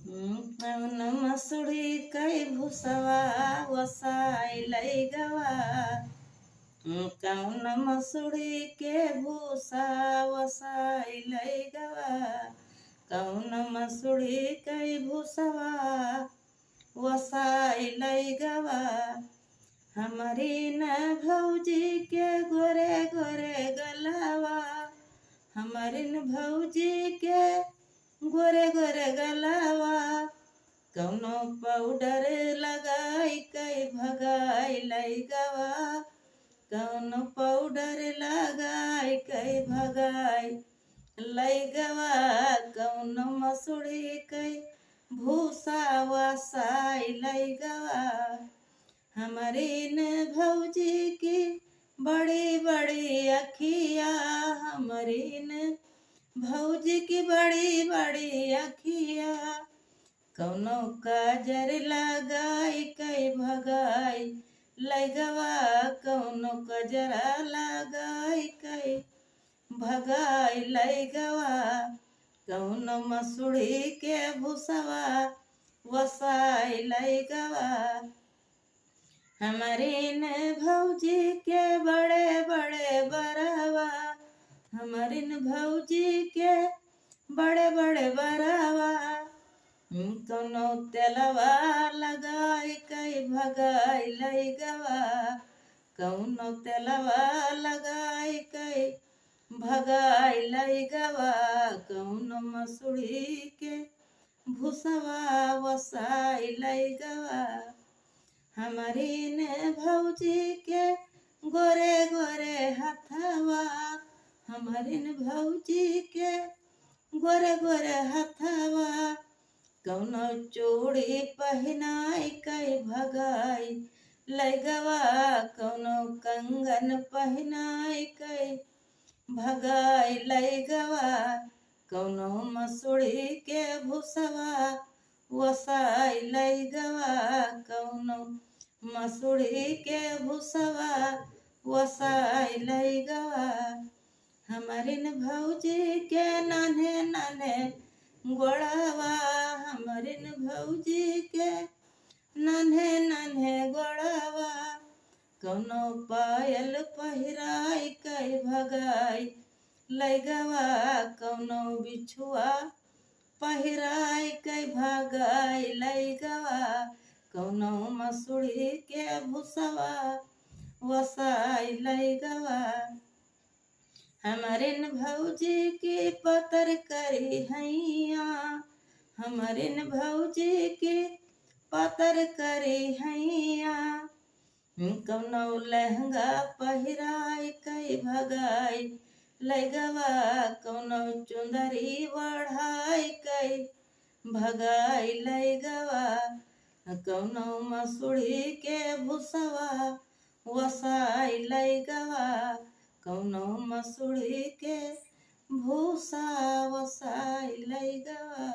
कौन मसुड़ी कई भूसवा वसाई लई गवा। कौन मसुड़ी के भूसा वसाई लई गवा। कौन मसुड़ी कई भूसवा वसाई लई गवा। हमारी न भौजी के गोरे गोरे गलावा। हमारी न भौजी के गोरे गोरे गलावा। कौनो पाउडर लगाई कई भगाई लई गवा। कौनो पाउडर लगाई कई भगाई लई गवा। कौनो मसुड़ी कई भूसा वसाई लई गवा। हमारी न भौजी की बड़ी बड़ी अखिया। हमारी न भौजी की बड़ी बड़ी अखिया। कौनो काजर लगाई कई भगाई लई गवा। कौनो कजरा लगाई कई भगाई लई गवा। कौनो मसुड़ी के भूसवा वसाई लई गवा। हमारी न भौजी के बड़े बड़े बरवा। हमारी न भौजी के बड़े बड़े बरवा। कौनो तेलवा लगाई कई भगाई लई गवा। कौनो तेलवा लगाई कई भगाई लई गवा। कौनो मसुड़ी के भूसवा वसाई लई गवा। हमारी न भौजी के गोरे गोरे हथवा। हमारी न भौजी के गोरे गोरे हथवा। कौनो चूड़ी पहनाई कई भगाई लई गवा। कौनो कंगन पहनाई कई भगाई लई गवा। कौनो मसुड़ी के भूसवा वसाई लई गवा। कौनो मसुड़ी के भूसवा वसाई लई गवा। हमारी न भौजी के नान्हे नान्हे गोड़वा। हमारी न भौजी के नान्हे नान्हे गोड़वा। कौनो पायल पहिराई कई भगाई लई गवा। कौनो बिछुआ पहिराई कई भगाई लई गवा। कौनो मसुड़ी के भूसवा वसाई लई गवा। हमारी न भौजी की पतर करी हैया। हमारी न भौजी की पतर करी हैया। कौनो लहंगा पहिराई कई भगाई लई गवा। कौनो चुंदरी बढ़ाई कई भगाई लई गवा। कौनो मसुड़ी के भूसवा वसाई लई गवा। कौनो मसुड़ी के भूसा वसाई लई गवा।